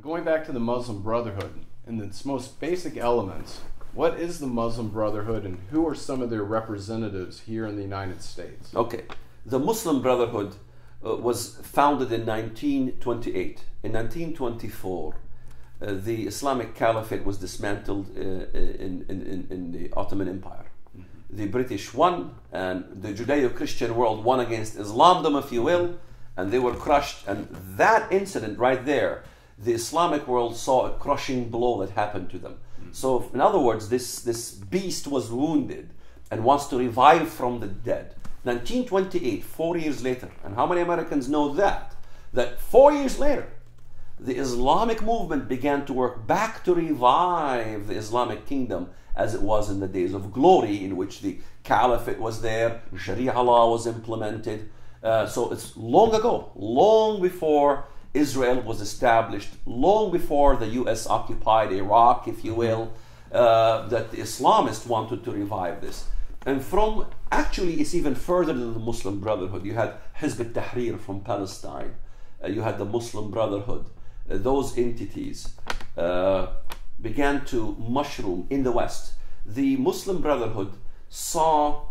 Going back to the Muslim Brotherhood, in its most basic elements, what is the Muslim Brotherhood and who are some of their representatives here in the United States? Okay, the Muslim Brotherhood was founded in 1928. In 1924, the Islamic Caliphate was dismantled in the Ottoman Empire. The British won, and the Judeo-Christian world won against Islamdom, if you will, and they were crushed. And that incident right there, the Islamic world saw a crushing blow that happened to them. So, in other words, this beast was wounded and wants to revive from the dead. 1928, 4 years later, and how many Americans know that? That 4 years later, the Islamic movement began to work back to revive the Islamic kingdom as it was in the days of glory, in which the caliphate was there, Sharia law was implemented. So it's long ago, long before Israel was established, long before the US occupied Iraq, if you will, that the Islamists wanted to revive this. And from, actually, it's even further than the Muslim Brotherhood. You had Hizb al-Tahrir from Palestine. You had the Muslim Brotherhood. Those entities began to mushroom in the West. The Muslim Brotherhood saw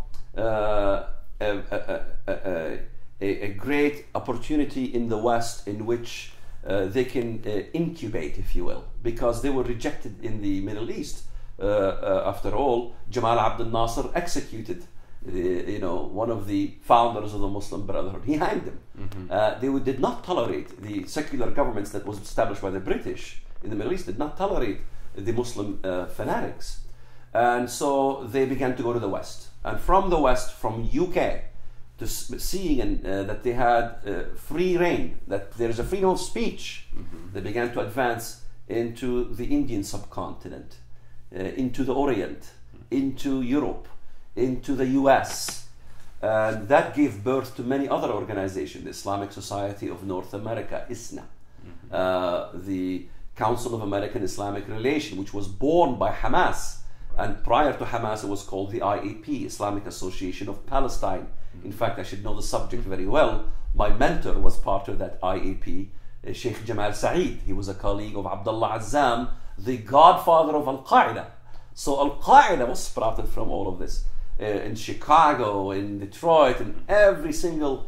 a great opportunity in the West in which they can incubate, if you will, because they were rejected in the Middle East. After all, Jamal Abdel Nasser executed one of the founders of the Muslim Brotherhood. He hanged him. They did not tolerate the secular governments that was established by the British in the Middle East, did not tolerate the Muslim fanatics. And so they began to go to the West. And from the West, from UK, to seeing that they had free reign, that there is a freedom of speech, they began to advance into the Indian subcontinent, into the Orient, into Europe, into the US. And that gave birth to many other organizations, the Islamic Society of North America, ISNA, the Council of American Islamic Relations, which was born by Hamas. And prior to Hamas, it was called the IAP, Islamic Association of Palestine. In fact, I should know the subject very well. My mentor was part of that IAP, Sheikh Jamal Saeed. He was a colleague of Abdullah Azzam, the godfather of Al-Qaeda. So Al-Qaeda was sprouted from all of this. In Chicago, in Detroit, in every single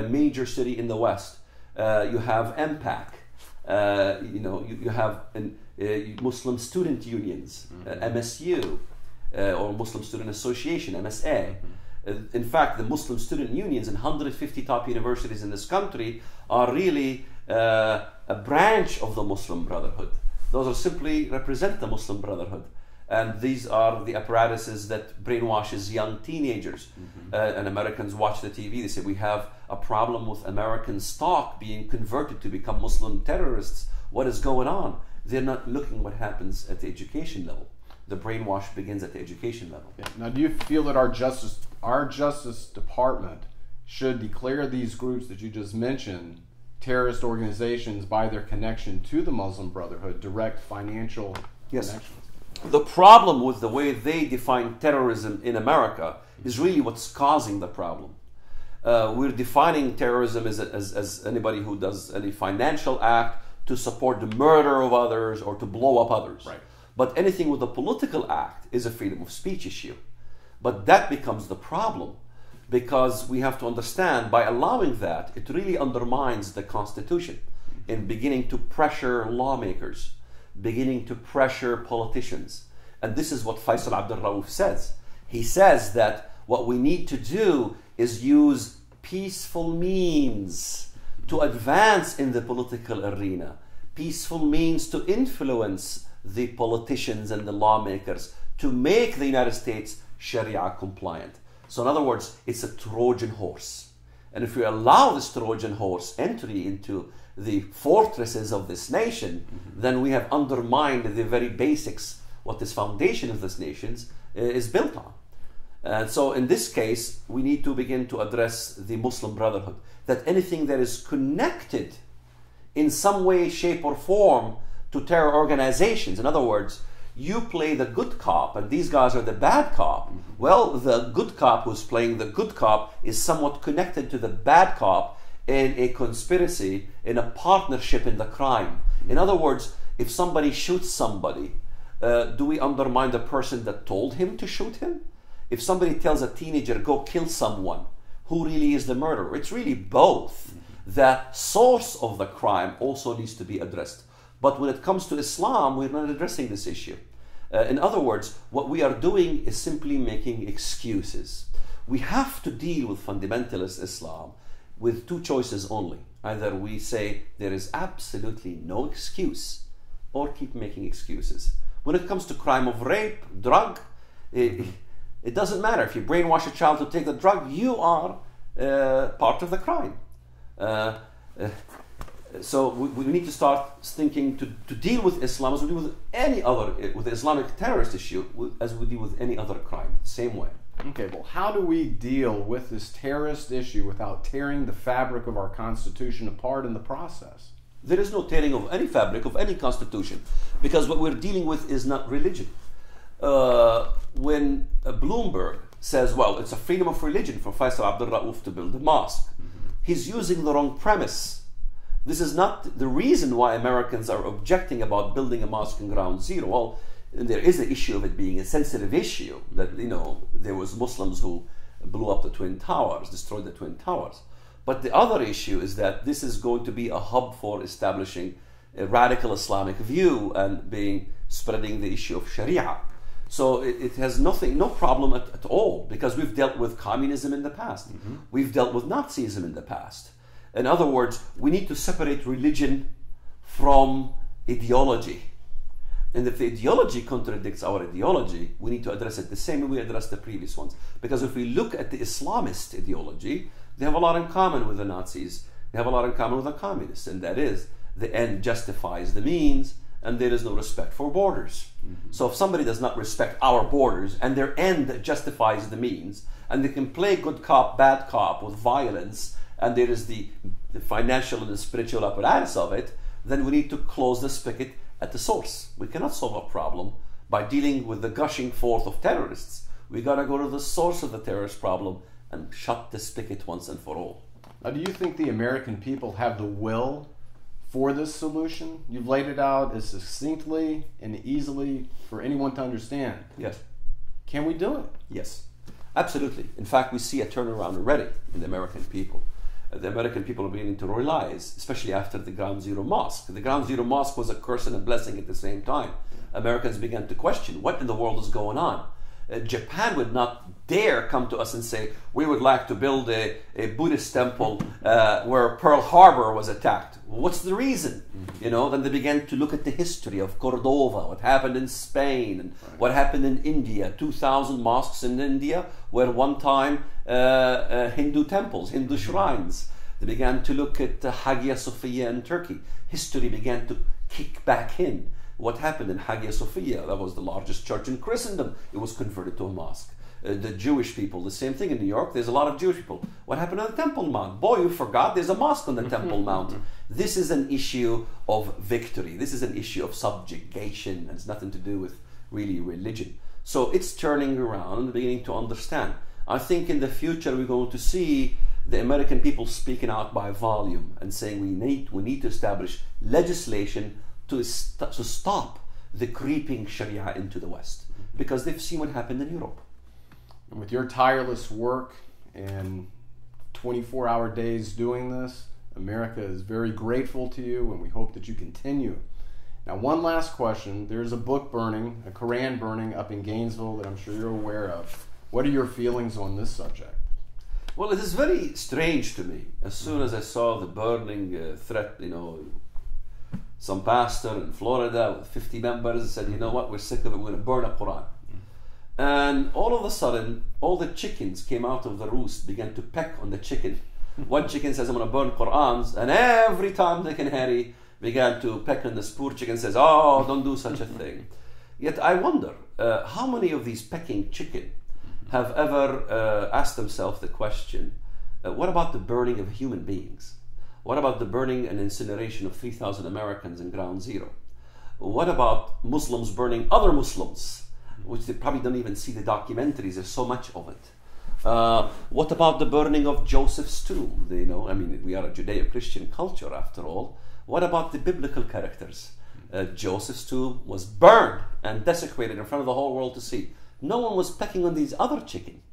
major city in the West, you have MPAC. You have Muslim student unions, MSU, or Muslim Student Association, MSA. In fact, the Muslim student unions in 150 top universities in this country are really a branch of the Muslim Brotherhood. Those are simply represent the Muslim Brotherhood. And these are the apparatuses that brainwashes young teenagers. And Americans watch the TV, they say, we have a problem with American stock being converted to become Muslim terrorists. What is going on? They're not looking what happens at the education level. The brainwash begins at the education level. Yeah. Now, do you feel that our Justice Department should declare these groups that you just mentioned terrorist organizations by their connection to the Muslim Brotherhood, direct financial connections? The problem with the way they define terrorism in America is really what's causing the problem. We're defining terrorism as anybody who does any financial act to support the murder of others or to blow up others. Right. But anything with a political act is a freedom of speech issue. But that becomes the problem, because we have to understand, by allowing that, it really undermines the Constitution in beginning to pressure lawmakers, beginning to pressure politicians. And this is what Faisal Abdul Rauf says. He says that what we need to do is use peaceful means to advance in the political arena, peaceful means to influence the politicians and the lawmakers to make the United States Sharia compliant. So in other words, it's a Trojan horse. And if we allow this Trojan horse entry into the fortresses of this nation, then we have undermined the very basics, what this foundation of this nation is built on. And so in this case, we need to begin to address the Muslim Brotherhood, that anything that is connected in some way, shape, or form to terror organizations, in other words, you play the good cop and these guys are the bad cop. Well, the good cop who's playing the good cop is somewhat connected to the bad cop in a conspiracy, in a partnership in the crime. In other words, if somebody shoots somebody, do we undermine the person that told him to shoot him? If somebody tells a teenager, go kill someone, who really is the murderer? It's really both. The source of the crime also needs to be addressed. But when it comes to Islam, we're not addressing this issue. In other words, what we are doing is simply making excuses. We have to deal with fundamentalist Islam with two choices only. Either we say there is absolutely no excuse, or keep making excuses. When it comes to crime of rape, drug, it doesn't matter. If you brainwash a child to take the drug, you are part of the crime. So we need to start thinking to deal with Islam as we deal with any other, with the Islamic terrorist issue, as we deal with any other crime, same way. Okay, well, how do we deal with this terrorist issue without tearing the fabric of our Constitution apart in the process? There is no tearing of any fabric of any constitution, because what we're dealing with is not religion. When Bloomberg says, well, it's a freedom of religion for Faisal Abdul Rauf to build a mosque, he's using the wrong premise. This is not the reason why Americans are objecting about building a mosque in Ground Zero. Well, there is an issue of it being a sensitive issue, that, you know, there was Muslims who blew up the Twin Towers, destroyed the Twin Towers. But the other issue is that this is going to be a hub for establishing a radical Islamic view and spreading the issue of Sharia. So it has no problem at all, because we've dealt with communism in the past. We've dealt with Nazism in the past. In other words, we need to separate religion from ideology. And if the ideology contradicts our ideology, we need to address it the same way we addressed the previous ones. Because if we look at the Islamist ideology, they have a lot in common with the Nazis. They have a lot in common with the communists, and that is, the end justifies the means, and there is no respect for borders. So if somebody does not respect our borders, and their end justifies the means, and they can play good cop, bad cop with violence, and there is the financial and the spiritual apparatus of it, then we need to close the spigot at the source. We cannot solve a problem by dealing with the gushing forth of terrorists. We got to go to the source of the terrorist problem and shut the spigot once and for all. Now, do you think the American people have the will for this solution? You've laid it out as succinctly and easily for anyone to understand. Yes. Can we do it? Yes, absolutely. In fact, we see a turnaround already in the American people. The American people are beginning to realize, especially after the Ground Zero Mosque. The Ground Zero Mosque was a curse and a blessing at the same time. Americans began to question, what in the world is going on? Japan would not dare come to us and say, we would like to build a Buddhist temple where Pearl Harbor was attacked. What's the reason? You know, then they began to look at the history of Cordova, what happened in Spain, and what happened in India. 2,000 mosques in India were one time Hindu temples, Hindu shrines. They began to look at Hagia Sophia in Turkey. History began to kick back in. What happened in Hagia Sophia? That was the largest church in Christendom. It was converted to a mosque. The Jewish people, the same thing in New York. There's a lot of Jewish people. What happened on the Temple Mount? Boy, you forgot there's a mosque on the Temple Mount. This is an issue of victory. This is an issue of subjugation. It has nothing to do with really religion. So it's turning around and beginning to understand. I think in the future we're going to see the American people speaking out by volume and saying we need to establish legislation to stop the creeping Sharia into the West, because they've seen what happened in Europe. And with your tireless work and 24-hour days doing this, America is very grateful to you, and we hope that you continue. Now, one last question. There's a book burning, a Quran burning up in Gainesville that I'm sure you're aware of. What are your feelings on this subject? Well, it is very strange to me. As soon as I saw the burning threat, you know, some pastor in Florida with 50 members said, you know what, we're sick of it, we're going to burn a Quran. And all of a sudden, all the chickens came out of the roost, began to peck on the chicken. One chicken says, I'm going to burn Qurans, and every time Dick and Harry began to peck on this poor chicken, says, oh, don't do such a thing. Yet I wonder, how many of these pecking chicken have ever asked themselves the question, what about the burning of human beings? What about the burning and incineration of 3,000 Americans in Ground Zero? What about Muslims burning other Muslims, which they probably don't even see the documentaries, there's so much of it. What about the burning of Joseph's tomb? You know, I mean, we are a Judeo-Christian culture after all. What about the biblical characters? Joseph's tomb was burned and desecrated in front of the whole world to see. No one was pecking on these other chicken.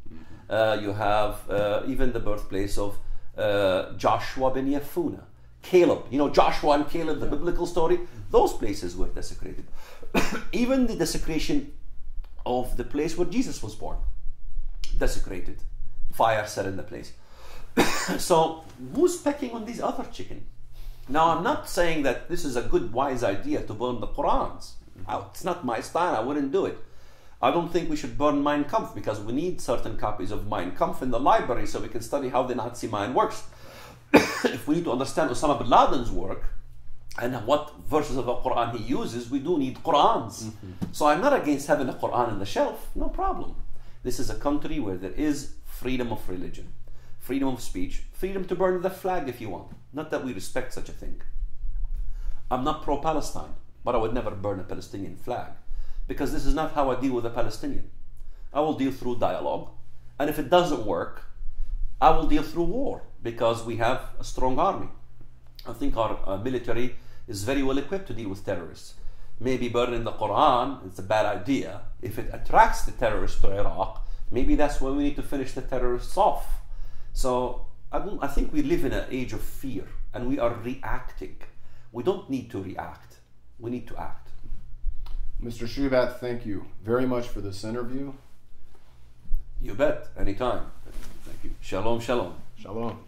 You have even the birthplace of Joshua ben Yefuneh, Caleb. You know Joshua and Caleb, the biblical story. Those places were desecrated. Even the desecration of the place where Jesus was born, desecrated. Fire set in the place. So who's pecking on these other chicken? Now, I'm not saying that this is a good, wise idea to burn the Qurans. It's not my style. I wouldn't do it. I don't think we should burn Mein Kampf because we need certain copies of Mein Kampf in the library so we can study how the Nazi mind works. If we need to understand Osama bin Laden's work and what verses of the Quran he uses, we do need Qurans. So I'm not against having a Quran on the shelf. No problem. This is a country where there is freedom of religion, freedom of speech, freedom to burn the flag if you want. Not that we respect such a thing. I'm not pro-Palestine, but I would never burn a Palestinian flag because this is not how I deal with a Palestinian. I will deal through dialogue, and if it doesn't work, I will deal through war because we have a strong army. I think our military is very well equipped to deal with terrorists. Maybe burning the Quran is a bad idea. If it attracts the terrorists to Iraq, maybe that's when we need to finish the terrorists off. So I think we live in an age of fear and we are reacting. We don't need to react. We need to act. Mr. Shoebat, thank you very much for this interview. You bet. Anytime. Thank you. Shalom, shalom. Shalom.